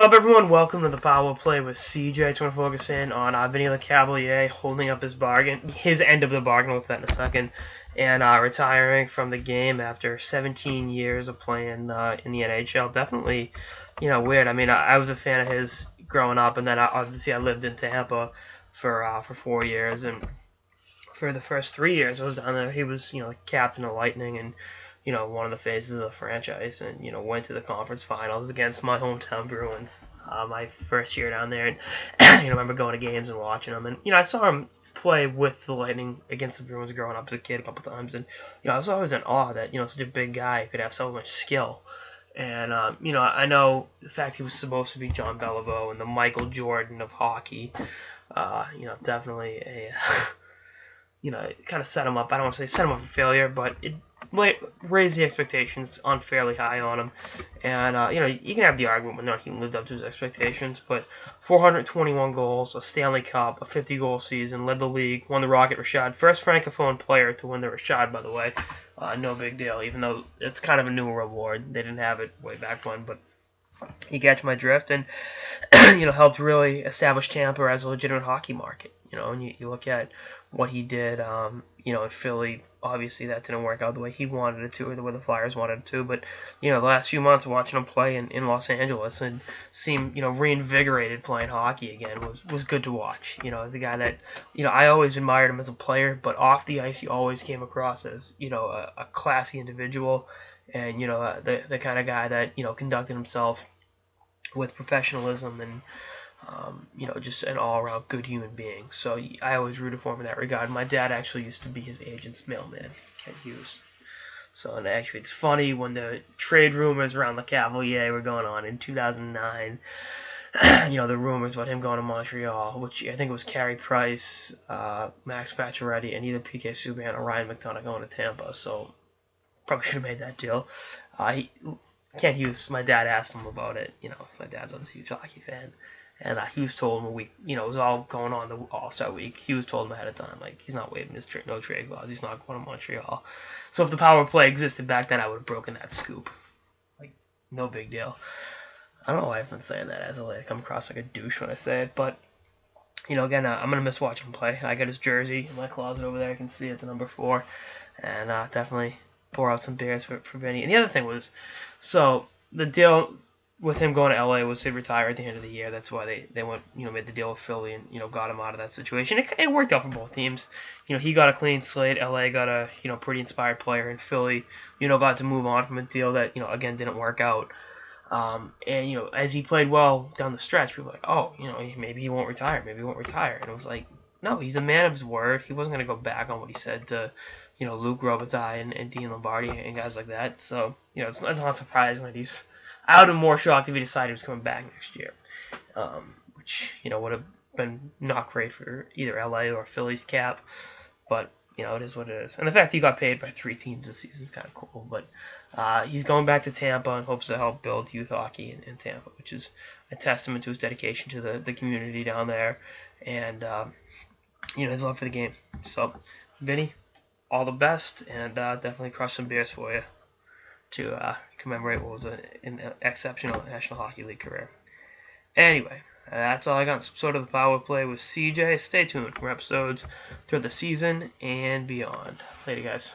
Up, everyone? Welcome to the Power Play with CJ. To focus in on Vincent Lecavalier holding up his end of the bargain. We'll look at that in a second, and retiring from the game after 17 years of playing in the NHL. Definitely, weird. I mean, I was a fan of his growing up, and then obviously I lived in Tampa for 4 years, and for the first 3 years I was down there, he was captain of Lightning and one of the faces of the franchise, and went to the conference finals against my hometown Bruins my first year down there, and I remember going to games and watching them, and I saw him play with the Lightning against the Bruins growing up as a kid a couple times, and I was always in awe that such a big guy could have so much skill. And I know the fact he was supposed to be John Beliveau and the Michael Jordan of hockey, definitely a it kind of set him up. I don't want to say set him up for failure, but it raised the expectations unfairly high on him. And, you can have the argument whether or not he lived up to his expectations, but 421 goals, a Stanley Cup, a 50-goal season, led the league, won the Rocket Richard. First Francophone player to win the Richard, by the way. No big deal, even though it's kind of a newer award. They didn't have it way back when, but you catch my drift, and helped really establish Tampa as a legitimate hockey market. And you look at what he did, in Philly. Obviously, that didn't work out the way he wanted it to, or the way the Flyers wanted it to. But the last few months watching him play in Los Angeles and seem reinvigorated playing hockey again was good to watch. As a guy that I always admired him as a player, but off the ice he always came across as a classy individual, and the kind of guy that conducted himself with professionalism and just an all-around good human being. So I always rooted for him in that regard. My dad actually used to be his agent's mailman, Ken Hughes. So, and actually, it's funny when the trade rumors around Lecavalier were going on in 2009. The rumors about him going to Montreal, which I think it was Carey Price, Max Pacioretty, and either PK Subban or Ryan McDonough going to Tampa. So probably should have made that deal. Ken Hughes, my dad asked him about it. My dad's obviously a huge hockey fan. And Hughes told him it was all going on the All-Star week. Hughes told him ahead of time, he's not waiving his no trade clause. He's not going to Montreal. So if the power play existed back then, I would have broken that scoop. No big deal. I don't know why I've been saying that as I come across like a douche when I say it, but again, I'm gonna miss watching him play. I got his jersey in my closet over there. I can see it, the number 4, and definitely pour out some beers for Vinny. And the other thing was, so the deal with him going to LA was he'd retire at the end of the year. That's why they went, made the deal with Philly and, got him out of that situation. It worked out for both teams. He got a clean slate. LA got a, pretty inspired player. And Philly, got to move on from a deal that, again, didn't work out. And, as he played well down the stretch, people were like, oh, maybe he won't retire. Maybe he won't retire. And it was like, no, he's a man of his word. He wasn't going to go back on what he said to, Luc Robitaille and Dean Lombardi and guys like that. So, it's not surprising that he's... I would have been more shocked if he decided he was coming back next year, which, would have been not great for either LA or Philly's cap, but, it is what it is. And the fact that he got paid by 3 teams this season is kind of cool, but he's going back to Tampa and hopes to help build youth hockey in Tampa, which is a testament to his dedication to the community down there and, his love for the game. So, Vinny, all the best, and definitely crush some beers for you to commemorate what was an exceptional National Hockey League career. Anyway, that's all I got in this episode of the Power Play with CJ. Stay tuned for episodes through the season and beyond. Later, guys.